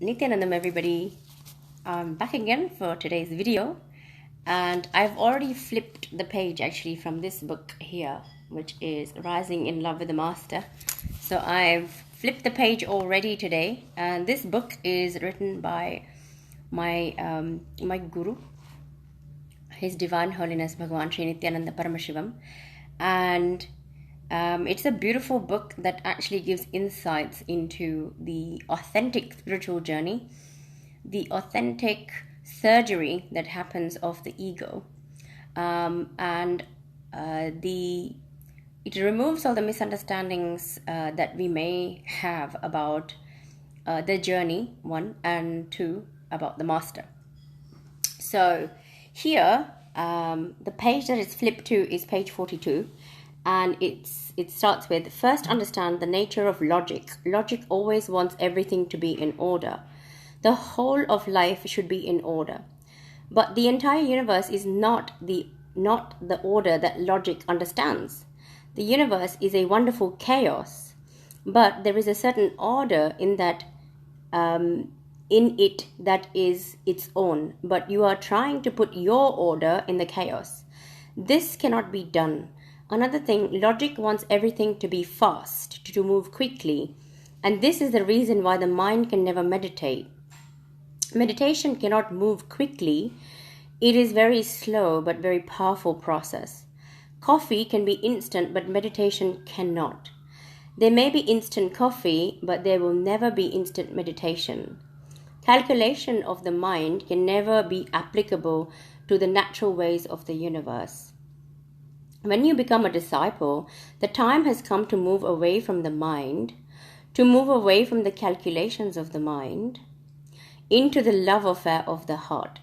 Nithyananda, everybody. I'm back again for today's video, and I've already flipped the page actually from this book here, which is Rising in Love with the Master. So I've flipped the page already today, and this book is written by my guru, His Divine Holiness Bhagwan Sri Nithyananda Paramashivam, and it's a beautiful book that actually gives insights into the authentic spiritual journey, the authentic surgery that happens of the ego, and it removes all the misunderstandings that we may have about the journey, one, and two, about the master. So here, the page that is flipped to is page 42, and it starts with, first understand the nature of logic. Logic always wants everything to be in order. The whole of life should be in order. But the entire universe is not the order that logic understands. The universe is a wonderful chaos, but there is a certain order in it that is its own, but you are trying to put your order in the chaos. This cannot be done. Another thing, logic wants everything to be fast, to move quickly, and this is the reason why the mind can never meditate. Meditation cannot move quickly. It is very slow but very powerful process. Coffee can be instant, but meditation cannot. There may be instant coffee, but there will never be instant meditation. Calculation of the mind can never be applicable to the natural ways of the universe. When you become a disciple, the time has come to move away from the mind, to move away from the calculations of the mind, into the love affair of the heart.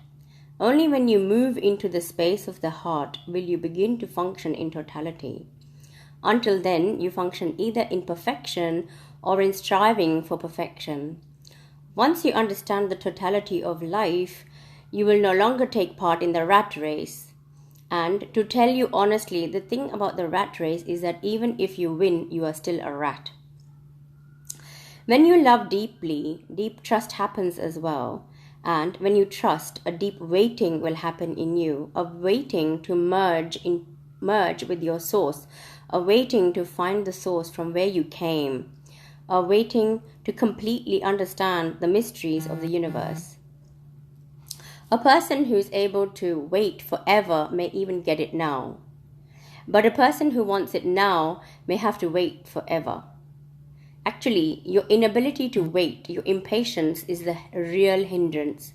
Only when you move into the space of the heart will you begin to function in totality. Until then, you function either in perfection or in striving for perfection. Once you understand the totality of life, you will no longer take part in the rat race. And to tell you honestly, the thing about the rat race is that even if you win, you are still a rat. When you love deeply, deep trust happens as well. And when you trust, a deep waiting will happen in you, a waiting to merge with your source, a waiting to find the source from where you came, a waiting to completely understand the mysteries of the universe. A person who is able to wait forever may even get it now. But a person who wants it now may have to wait forever. Actually, your inability to wait, your impatience, is the real hindrance.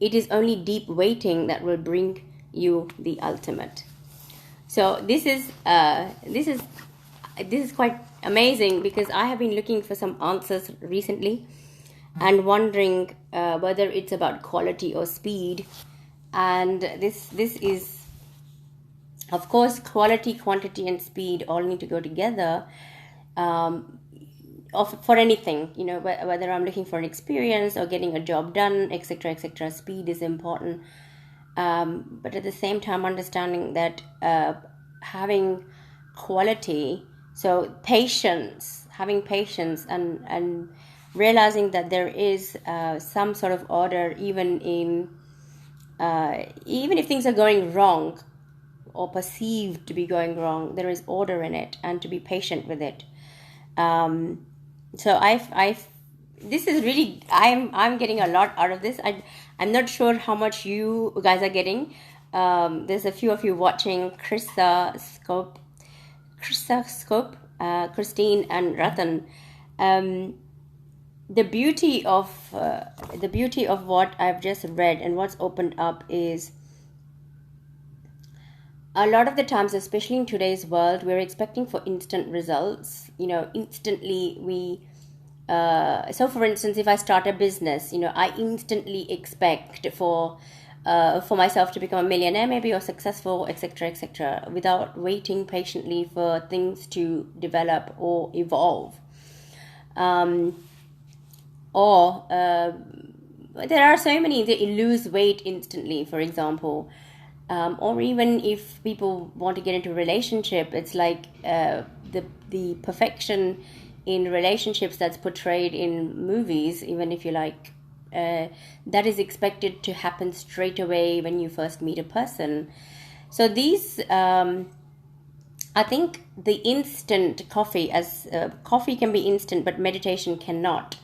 It is only deep waiting that will bring you the ultimate. So this is quite amazing, because I have been looking for some answers recently and wondering whether it's about quality or speed. And this is, of course, quality, quantity, and speed all need to go together for anything, whether I'm looking for an experience or getting a job done, etc., etc. Speed is important, but at the same time understanding that having quality, so having patience and realizing that there is some sort of order, even if things are going wrong or perceived to be going wrong, there is order in it, and to be patient with it. So this is really, I'm getting a lot out of this. I'm not sure how much you guys are getting. There's a few of you watching: Krista Scope, Christine, and Ratan. The beauty of what I've just read and what's opened up is, a lot of the times, especially in today's world, we're expecting for instant results. Instantly so for instance, if I start a business, I instantly expect for myself to become a millionaire maybe, or successful, etc., etc., without waiting patiently for things to develop or evolve. Or there are so many that lose weight instantly, for example. Or even if people want to get into a relationship, it's like the perfection in relationships that's portrayed in movies, even if you like that is expected to happen straight away when you first meet a person. So these, I think the instant coffee, as coffee can be instant, but meditation cannot.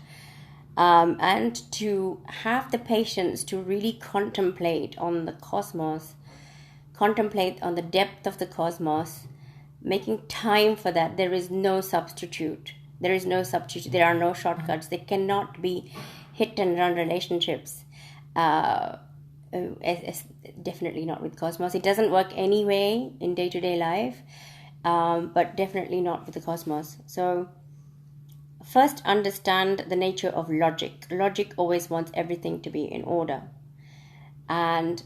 And to have the patience to really contemplate on the cosmos, contemplate on the depth of the cosmos, making time for that. There is no substitute. There is no substitute. There are no shortcuts. There cannot be hit and run relationships. Definitely not with cosmos. It doesn't work anyway in day-to-day life, but definitely not with the cosmos. So first, understand the nature of logic. Logic always wants everything to be in order, and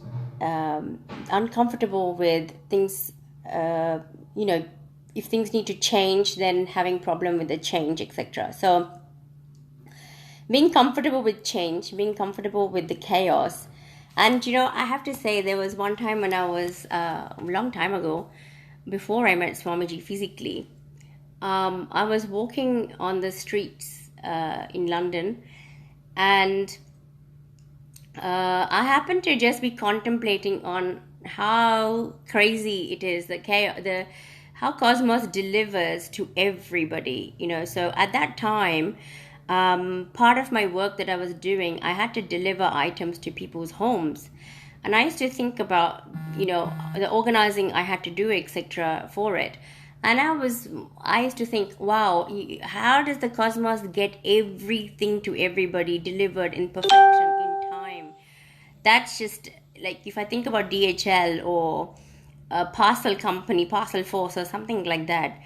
uncomfortable with things. If things need to change, then having problem with the change, etc. So being comfortable with change, being comfortable with the chaos. And I have to say, there was one time when I was a long time ago, before I met Swamiji physically, I was walking on the streets in London, and I happened to just be contemplating on how crazy it is, how cosmos delivers to everybody. So at that time, part of my work that I was doing, I had to deliver items to people's homes, and I used to think about the organizing I had to do, etc. for it. And I used to think, wow, how does the cosmos get everything to everybody delivered in perfection, in time? That's just like, if I think about DHL or a parcel company, Parcel Force or something like that,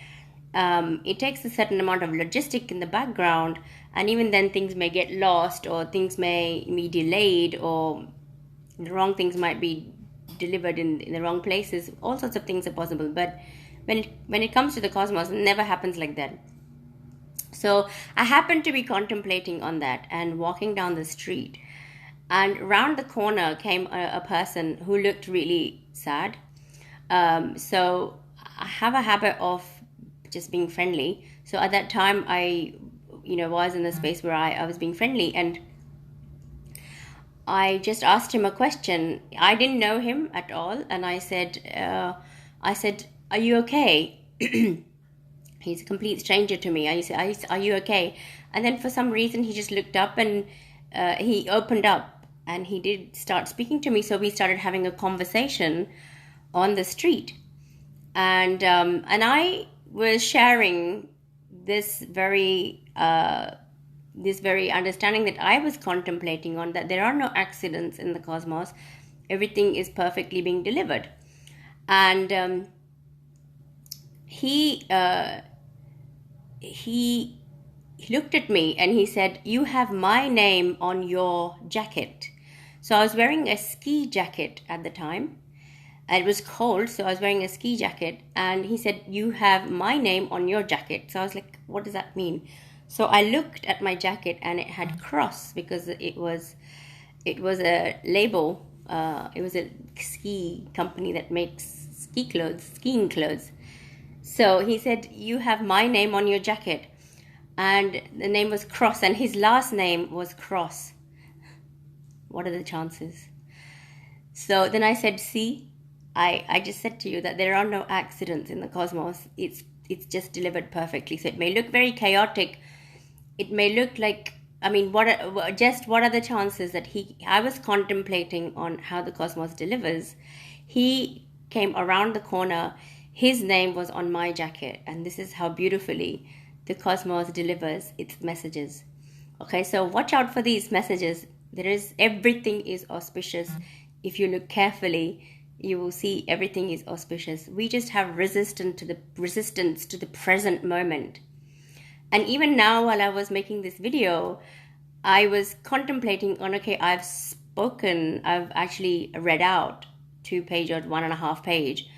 it takes a certain amount of logistic in the background, and even then things may get lost, or things may be delayed, or the wrong things might be delivered in the wrong places. All sorts of things are possible, but when it comes to the cosmos, it never happens like that. So I happened to be contemplating on that and walking down the street, and around the corner came a person who looked really sad. So I have a habit of just being friendly. So at that time, I was in the space where I was being friendly, and I just asked him a question. I didn't know him at all, and I said, "Are you okay?" He's a complete stranger to me. I said, "Are you okay?" And then for some reason, he just looked up, and he opened up, and he did start speaking to me. So we started having a conversation on the street, and I was sharing this very understanding that I was contemplating on, that there are no accidents in the cosmos. Everything is perfectly being delivered. And he looked at me and he said, "You have my name on your jacket." So I was wearing a ski jacket at the time. It was cold, so I was wearing a ski jacket, and he said, "You have my name on your jacket." So I was like, what does that mean? So I looked at my jacket, and it had cross, because it was a label. It was a ski company that makes skiing clothes. So he said, "You have my name on your jacket," and the name was Cross, and his last name was Cross. What are the chances? So then I said, "See, I just said to you that there are no accidents in the cosmos. It's just delivered perfectly." So it may look very chaotic. It may look like, what are the chances that I was contemplating on how the cosmos delivers. He came around the corner. His name was on my jacket, and this is how beautifully the cosmos delivers its messages. Okay, so watch out for these messages. Everything is auspicious. If you look carefully, you will see everything is auspicious. We just have resistance to the present moment. And even now, while I was making this video, I was contemplating on, okay, I've actually read out 2 page or 1.5 page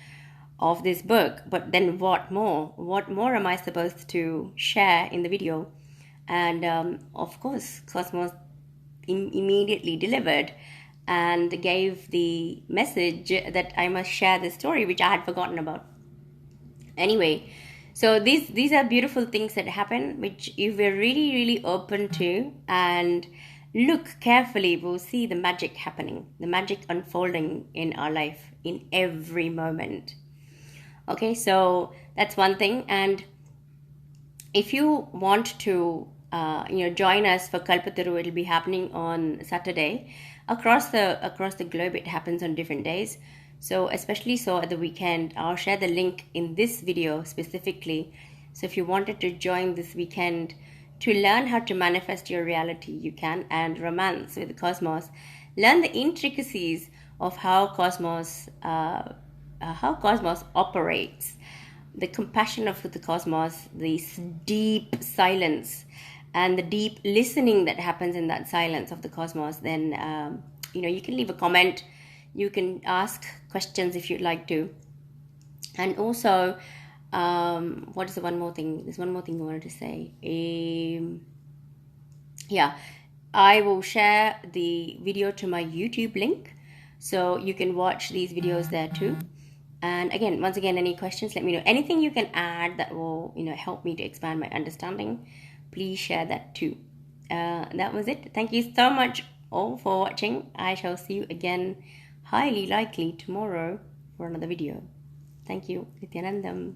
of this book, but then what more? What more am I supposed to share in the video? And of course, Cosmos immediately delivered and gave the message that I must share this story, which I had forgotten about. Anyway, so these are beautiful things that happen, which if we're really, really open to and look carefully, we'll see the magic happening, the magic unfolding in our life in every moment. Okay, so that's one thing. And if you want to join us for Kalpataru, it'll be happening on Saturday. Across the globe, it happens on different days. So especially so at the weekend, I'll share the link in this video specifically. So if you wanted to join this weekend to learn how to manifest your reality, you can, and romance with the cosmos. Learn the intricacies of how cosmos operates, the compassion of the cosmos, this deep silence, and the deep listening that happens in that silence of the cosmos. Then you can leave a comment, you can ask questions if you'd like to. And also, what is the one more thing? There's one more thing I wanted to say. I will share the video to my YouTube link, so you can watch these videos there too. And again, once again, any questions, let me know. Anything you can add that will help me to expand my understanding, please share that too. That was it. Thank you so much all for watching. I shall see you again highly likely tomorrow for another video. Thank you. Nithyanandam.